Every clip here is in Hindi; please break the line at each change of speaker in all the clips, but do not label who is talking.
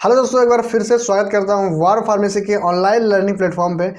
हेलो दोस्तों, एक बार फिर से स्वागत करता हूँ वार फार्मेसी के ऑनलाइन लर्निंग प्लेटफॉर्म पे।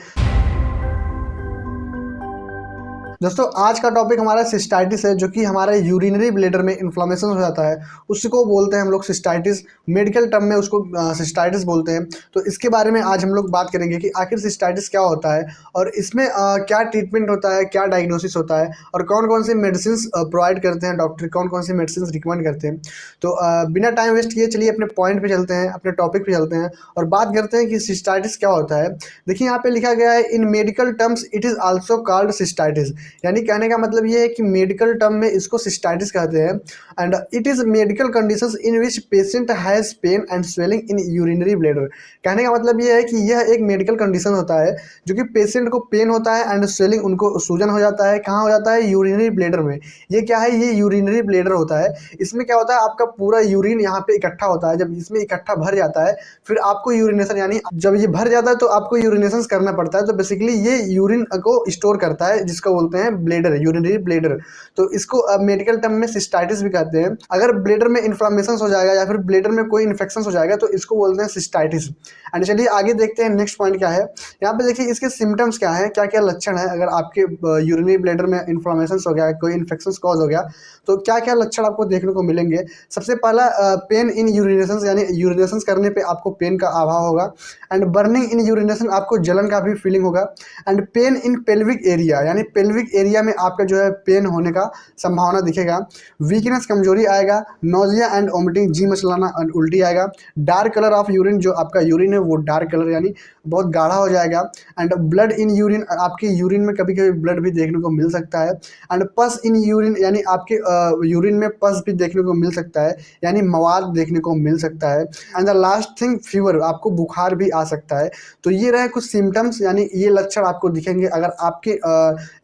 दोस्तों आज का टॉपिक हमारा सिस्टाइटिस है, जो कि हमारे यूरिनरी ब्लैडर में इन्फ्लेमेशन हो जाता है। उसी को बोलते हैं हम लोग सिस्टाइटिस। मेडिकल टर्म में उसको सिस्टाइटिस बोलते हैं। तो इसके बारे में आज हम लोग बात करेंगे कि आखिर सिस्टाइटिस क्या होता है और इसमें क्या ट्रीटमेंट होता है, क्या डायग्नोसिस होता है और कौन कौन सी मेडिसिन प्रोवाइड करते हैं डॉक्टर, कौन कौन सी मेडिसिन रिकमेंड करते हैं। तो बिना टाइम वेस्ट किए चलिए अपने पॉइंट पे चलते हैं, अपने टॉपिक पे चलते हैं और बात करते हैं कि सिस्टाइटिस क्या होता है। देखिए यहाँ पे लिखा गया है, इन medical terms it is also called cystitis. यानी कहने का मतलब ये है कि मेडिकल टर्म में इसको सिस्टाइटिस कहते हैं। And it is medical conditions in which patient has pain and swelling in urinary bladder. कहने का मतलब ये है कि यह एक मेडिकल कंडीशन होता है जो कि पेशेंट को पेन होता है एंड स्वेलिंग, उनको सूजन हो जाता है। कहाँ हो जाता है? यूरिनरी ब्लैडर में। ये क्या है? ये यूरिनरी ब्लैडर होता है। इसमें क्या होता है, आपका पूरा यूरिन यहाँ पे इकट्ठा होता है। जब इसमें इकट्ठा भर जाता है फिर आपको यूरिनेशन, यानी जब ये भर जाता है तो आपको यूरिनेशन करना पड़ता है। तो बेसिकली ये यूरिन को स्टोर करता है, जिसको बोलते हैं ब्लैडर, यूरिनरी ब्लैडर। तो इसको मेडिकल टर्म में सिस्टाइटिस भी कहते हैं। अगर ब्लैडर में इन्फ्लामेशन हो जाएगा या फिर ब्लैडर में कोई इन्फेक्शन हो जाएगा तो इसको बोलते हैं सिस्टाइटिस। एंड चलिए आगे देखते हैं नेक्स्ट पॉइंट क्या है। यहाँ पे देखिए इसके सिम्टम्स क्या है, क्या क्या लक्षण है। अगर आपके यूरिनरी ब्लैडर में इन्फ्लामेशन हो गया, कोई इन्फेक्शन कॉज हो गया, तो क्या क्या लक्षण आपको देखने को मिलेंगे। सबसे पहला पेन इन यूरिनेशन, यानी यूरिनेशन करने पे आपको पेन का अभाव होगा। एंड बर्निंग इन यूरिनेशन, आपको जलन का भी फीलिंग होगा। And pain in pelvic area, यानी पेल्विक एरिया में आपका जो है पेन होने का संभावना दिखेगा। वीकनेस, कमजोरी आएगा। नोजिया एंड वोमिटिंग, जी मचलाना, उल्टी आएगा। डार्क कलर ऑफ यूरिन, जो आपका यूरिन है वो डार्क कलर यानी बहुत गाढ़ा हो जाएगा। एंड ब्लड इन यूरिन, आपके यूरिन में कभी कभी ब्लड भी देखने को मिल सकता है। एंड पस इन यूरिन, यानी आपके यूरिन में पस भी देखने को मिल सकता है, यानी मवाद देखने को मिल सकता है। And the last thing fever, आपको बुखार भी आ सकता है। तो ये रहे कुछ सिम्टम्स, यानी ये लक्षण आपको दिखेंगे अगर आपके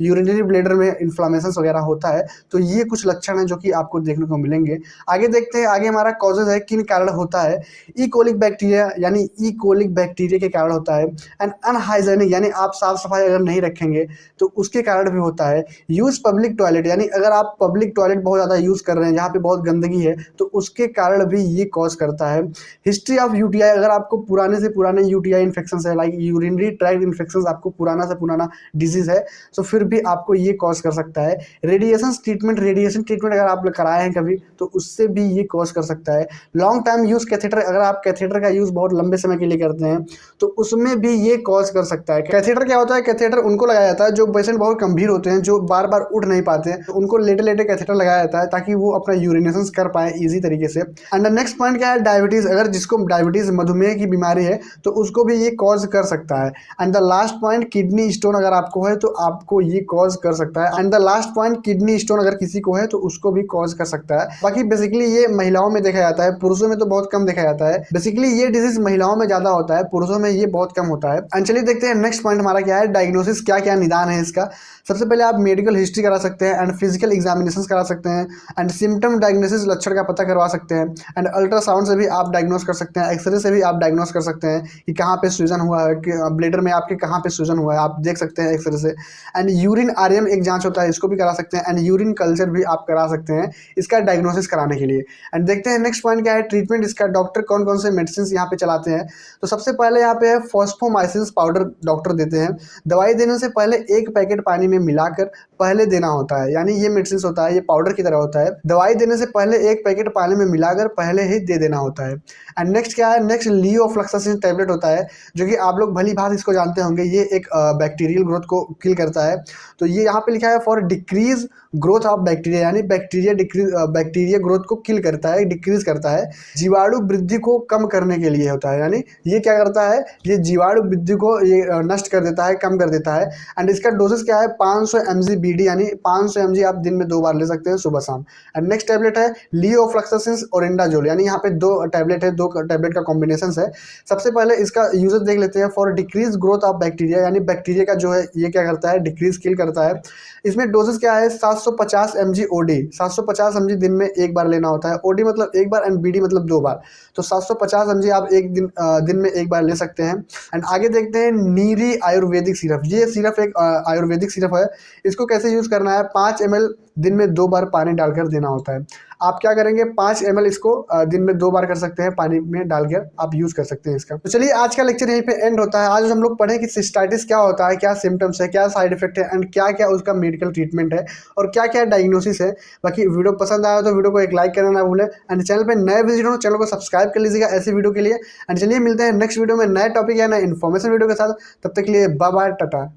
यूरिनरी ब्लैडर में इन्फ्लामेशन वगैरह होता है। तो ये कुछ लक्षण हैं जो कि आपको देखने को मिलेंगे। आगे देखते हैं, आगे हमारा कॉजेज है, किन कारण होता है। ई कोलिक बैक्टीरिया, यानी ई कोलिक बैक्टीरिया के कारण होता है। एंड अनहाइजेनिक, यानी आप साफ सफाई अगर नहीं रखेंगे तो उसके कारण भी होता है। यूज पब्लिक टॉयलेट, यानी अगर आप पब्लिक टॉयलेट बहुत ज़्यादा यूज़ कर रहे हैं जहाँ पे बहुत गंदगी है तो उसके कारण भी ये कॉज करता है। हिस्ट्री ऑफ यूटीआई, अगर आपको पुराने से पुराने यूटीआई इन्फेक्शन है, लाइक यूरिनरी ट्रैक्ट इन्फेक्शन, आपको पुराना से पुराना डिजीज है तो फिर भी आपको ये कॉज कर सकता है। रेडिएशन ट्रीटमेंट, रेडिएशन ट्रीटमेंट अगर आप कराए हैं कभी तो उससे भी ये कॉज कर सकता है। लॉन्ग टाइम यूज कैथेटर, अगर आप कैथेटर का यूज बहुत लंबे समय के लिए करते हैं तो उसमें भी ये कॉज कर सकता है। कैथेटर क्या होता है? कैथेटर उनको लगाया जाता है जो पेशेंट बहुत गंभीर होते हैं, जो बार बार उठ नहीं पाते हैं, तो उनको लेटे लेटे कैथेटर लगाया जाता है ताकि वो अपना यूरिनेशन कर पाए इजी तरीके से। एंड नेक्स्ट पॉइंट क्या है? डायबिटीज, अगर जिसको डायबिटीज, मधुमेह की बीमारी है तो उसको भी ये कॉज कर सकता है। And the last point, kidney stone अगर आपको है तो आपको ये कॉज कर सकता है। And the last point, kidney stone अगर किसी को है तो उसको भी कॉज कर सकता है। बाकी बेसिकली ये महिलाओं में देखा जाता है, पुरुषों में तो बहुत कम देखा जाता है। बेसिकली ये डिजीज महिलाओं में ज्यादा होता है, पुरुषों में ये बहुत कम होता है। एंड चलिए देखते हैं नेक्स्ट पॉइंट हमारा क्या है, डायग्नोसिस, क्या क्या निदान है इसका। सबसे पहले आप मेडिकल हिस्ट्री करा सकते हैं एंड फिजिकल एग्जामिनेशन करा सकते हैं। एंड सिम्टम डायग्नोसिस, लक्षण का पता करवा सकते हैं। एंड अल्ट्रासाउंड से भी आप डायग्नोस कर सकते हैं, एक्सरे से भी आप डायग्नोस कर सकते हैं कि कहाँ पे सूजन हुआ है, कि ब्लैडर में आपके कहाँ पे सूजन हुआ है, आप देख सकते हैं एक्सरे से। एंड यूरिन आरएम एक जांच होता है, इसको भी करा सकते हैं। एंड यूरिन कल्चर भी आप करा सकते हैं इसका डायग्नोसिस कराने के लिए। एंड देखते हैं नेक्स्ट पॉइंट क्या है, ट्रीटमेंट इसका। डॉक्टर कौन कौन से मेडिसिन यहाँ पे चलाते हैं। तो सबसे पहले यहाँ पे है फॉस्फोमाइसिन पाउडर डॉक्टर देते हैं। दवाई देने से पहले एक पैकेट पानी में मिलाकर पहले देना होता है, यानी ये मेडिसिन होता है, ये पाउडर की तरह होता है। दवाई देने से पहले एक पैकेट पानी में मिलाकर पहले ही दे देना होता है। एंड नेक्स्ट क्या है, नेक्स्ट लियोफ्लक्सासिन टैबलेट होता है, जो कि आप लोग भली भांति इसको जानते होंगे। ये एक बैक्टीरियल ग्रोथ को किल करता है। तो ये यहाँ पे लिखा है for decrease growth of bacteria, यानी बैक्टीरिया ग्रोथ को किल करता है, डिक्रीज करता है। जीवाणु वृद्धि को कम करने के लिए होता है, यानी ये क्या करता है, ये जीवाणु वृद्धि को ये नष्ट कर देता है, कम कर देता है। एंड इसका डोजेस क्या है, 500 mg BD, यानी 500 mg आप दिन में 2 बार ले सकते हैं, सुबह शाम। एंड नेक्स्ट टैबलेट है लियोफ्लक्सासिन ओरेंडाजोल, यानी यहाँ पे 2 टैबलेट है, 2 टैबलेट का कॉम्बिनेशन है। सबसे पहले इसका यूजेस देख लेते हैं। For decrease growth of bacteria, यानी बैक्टीरिया का जो है ये क्या करता है, डिक्रीज किल करता है। इसमें डोजेस क्या है, 750 mg OD, 750 mg दिन में एक बार लेना होता है। OD मतलब एक बार एंड BD मतलब 2 बार। तो 750 mg आप एक दिन में एक बार ले सकते हैं। एंड आगे देखते हैं नीरी आयुर्वेदिक सिरप। ये सिरप एक आयुर्वेदिक सिरप है। इसको कैसे कैसे यूज़ करना है, 5 ml दिन में 2 बार पानी डालकर देना होता है। आप क्या करेंगे, 5 ml इसको दिन में 2 बार कर सकते हैं, पानी में डालकर आप यूज़ कर सकते हैं इसका। तो चलिए आज का लेक्चर यहीं पे एंड होता है। आज हम लोग पढ़े कि सिस्टाइटिस क्या होता है, क्या सिम्टम्स है, क्या साइड इफेक्ट है एंड क्या क्या उसका मेडिकल ट्रीटमेंट है और क्या क्या डायग्नोसिस है। बाकी वीडियो पसंद आया तो वीडियो को एक लाइक करना ना भूलें एंड चैनल पर नए विजिट हो चैनल को सब्सक्राइब कर लीजिएगा ऐसी वीडियो के लिए। एंड चलिए मिलते हैं नेक्स्ट वीडियो में नए टॉपिक या नए इन्फॉर्मेशन वीडियो के साथ। तब तक के लिए बाय बाय, टाटा।